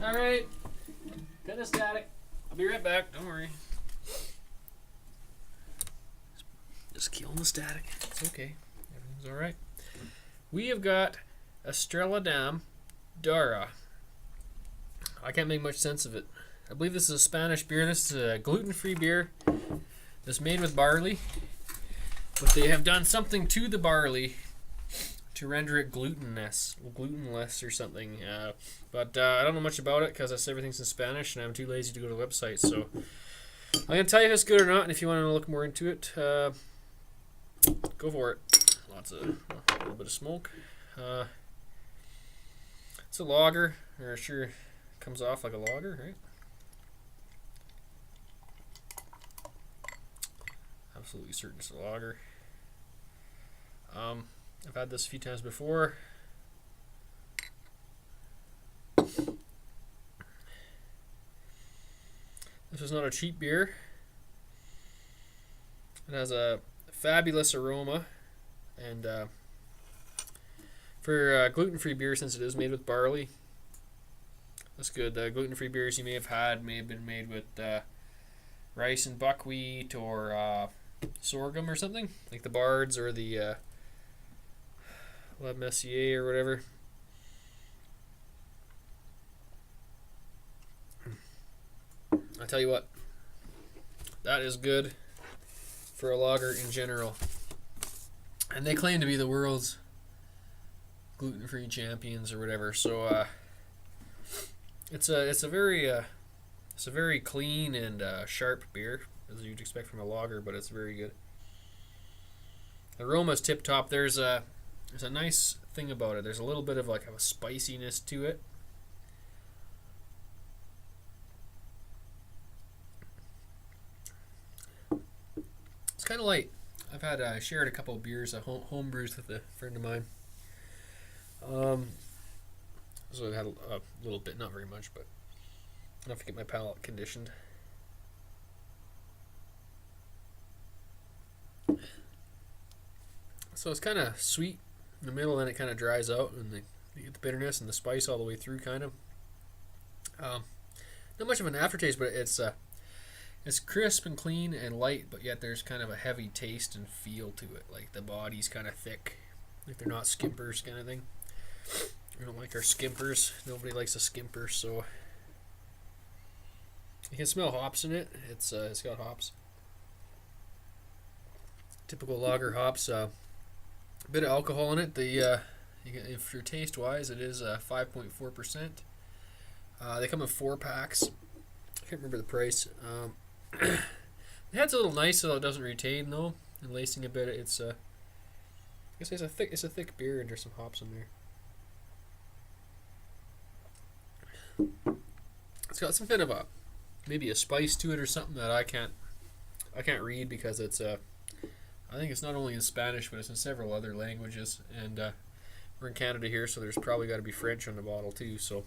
Alright. Kind of static. I'll be right back. Don't worry. Just killing the static. It's okay. Everything's alright. We have got Estrella Damm Daura. I can't make much sense of it. I believe this is a Spanish beer. This is a gluten-free beer that's made with barley. But they have done something to the barley to render it glutenless or something. But I don't know much about it because everything's in Spanish and I'm too lazy to go to the website. So I'm going to tell you if it's good or not, and if you want to look more into it, go for it. A little bit of smoke. It's a lager, or sure comes off like a lager, right? Absolutely certain it's a lager. I've had this a few times before. This is not a cheap beer. It has a fabulous aroma, and for gluten-free beer, since it is made with barley, that's good. Gluten-free beers you may have had may have been made with rice and buckwheat or sorghum or something, like the Bards or the La Messier or whatever. I tell you what, that is good for a lager in general. And they claim to be the world's gluten-free champions or whatever. So it's a very clean and sharp beer, as you'd expect from a lager, but it's very good. The aroma's tip top. There's a nice thing about it. There's a little bit of like a spiciness to it. It's kind of light. I've had shared a couple of beers, home brews with a friend of mine. So I had a little bit, not very much, but enough to get my palate conditioned. So it's kind of sweet in the middle, then it kind of dries out, and you get the bitterness and the spice all the way through, kind of. Not much of an aftertaste, but it's crisp and clean and light, but yet there's kind of a heavy taste and feel to it. Like the body's kind of thick, like they're not skimpers kind of thing. We don't like our skimpers. Nobody likes a skimper, so you can smell hops in it. It's got hops, typical lager hops. A bit of alcohol in it. If you're taste wise, it is 5.4%. They come in 4 packs. I can't remember the price. The head's a little nice, so it doesn't retain though. And lacing a bit, it's I guess it's a thick beer, and there's some hops in there. It's got some kind of maybe a spice to it or something that I can't read, because it's I think it's not only in Spanish, but it's in several other languages, and we're in Canada here, so there's probably got to be French on the bottle too. So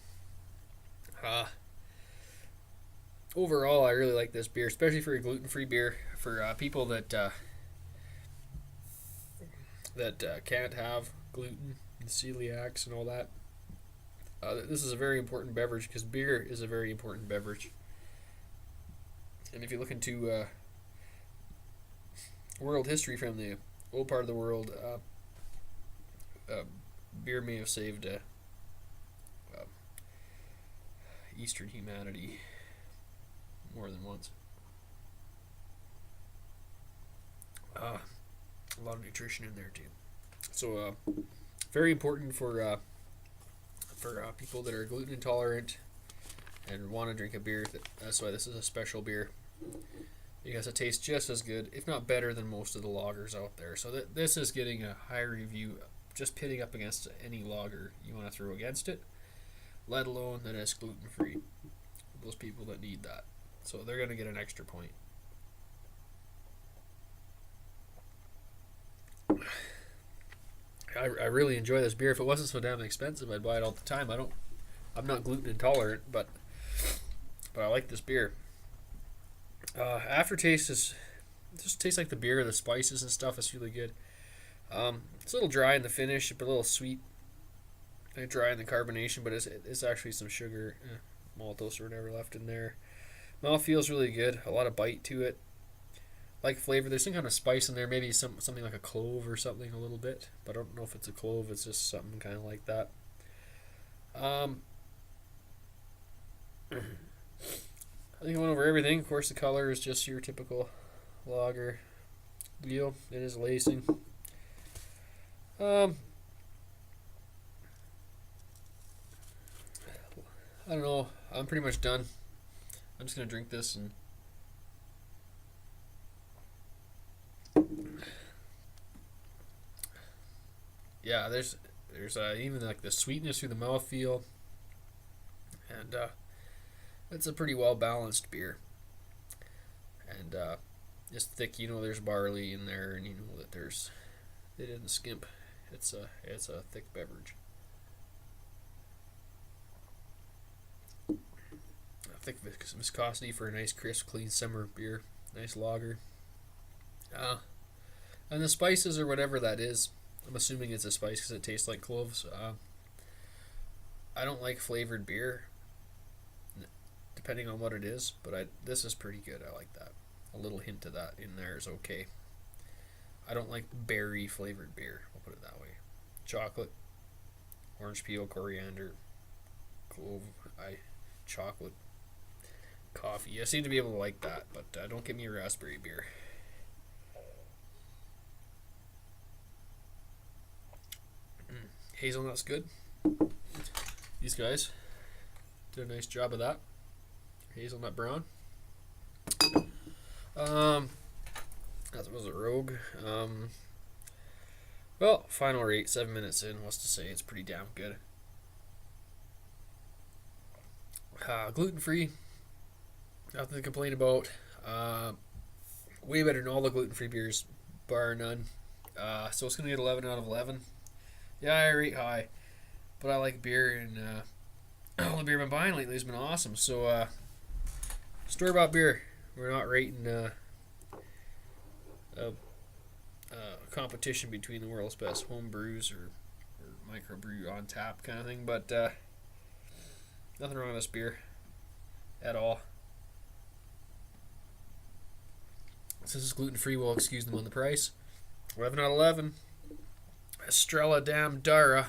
overall, I really like this beer, especially for a gluten-free beer for people that can't have gluten and celiacs and all that. This is a very important beverage, because beer is a very important beverage. And if you look into world history from the old part of the world, beer may have saved Eastern humanity more than once. A lot of nutrition in there too. So very important for people that are gluten intolerant and want to drink a beer. That's why this is a special beer, because it tastes just as good, if not better, than most of the lagers out there. So this is getting a high review just pitting up against any lager you want to throw against it, let alone that it's gluten free. Those people that need that, so they're gonna get an extra point. I really enjoy this beer. If it wasn't so damn expensive, I'd buy it all the time. I'm not gluten intolerant, but I like this beer. Aftertaste just tastes like the beer. The spices and stuff is really good. It's a little dry in the finish, but a little sweet. Dry in the carbonation, but it's actually some sugar, maltose or whatever left in there. Mouth feels really good. A lot of bite to it. Like flavor. There's some kind of spice in there. Maybe something like a clove or something a little bit. But I don't know if it's a clove. It's just something kind of like that. I think I went over everything. Of course, the color is just your typical lager deal. It is lacing. I don't know. I'm pretty much done. I'm just gonna drink this and yeah. There's even like the sweetness through the mouthfeel, and it's a pretty well balanced beer. And it's thick. There's barley in there, and that they didn't skimp. It's a thick beverage. Thick viscosity for a nice, crisp, clean summer beer. Nice lager. And the spices or whatever that is, I'm assuming it's a spice because it tastes like cloves. I don't like flavored beer, depending on what it is, but this is pretty good. I like that. A little hint of that in there is okay. I don't like berry flavored beer. I'll put it that way. Chocolate, orange peel, coriander, clove, chocolate. Coffee. I seem to be able to like that, but don't give me a raspberry beer. Hazelnut's good. These guys did a nice job of that. Hazelnut brown. That was a Rogue. Well, final rate, 7 minutes in. What's to say? It's pretty damn good. Gluten free. Nothing to complain about. Way better than all the gluten-free beers, bar none. So it's going to get 11 out of 11. Yeah, I rate high. But I like beer, and all the beer I've been buying lately has been awesome. So, store-bought beer. We're not rating a competition between the world's best home brews or microbrew on tap kind of thing. But nothing wrong with this beer at all. Since it's gluten-free, we'll excuse them on the price. 11 out of 11. Estrella Damm Daura.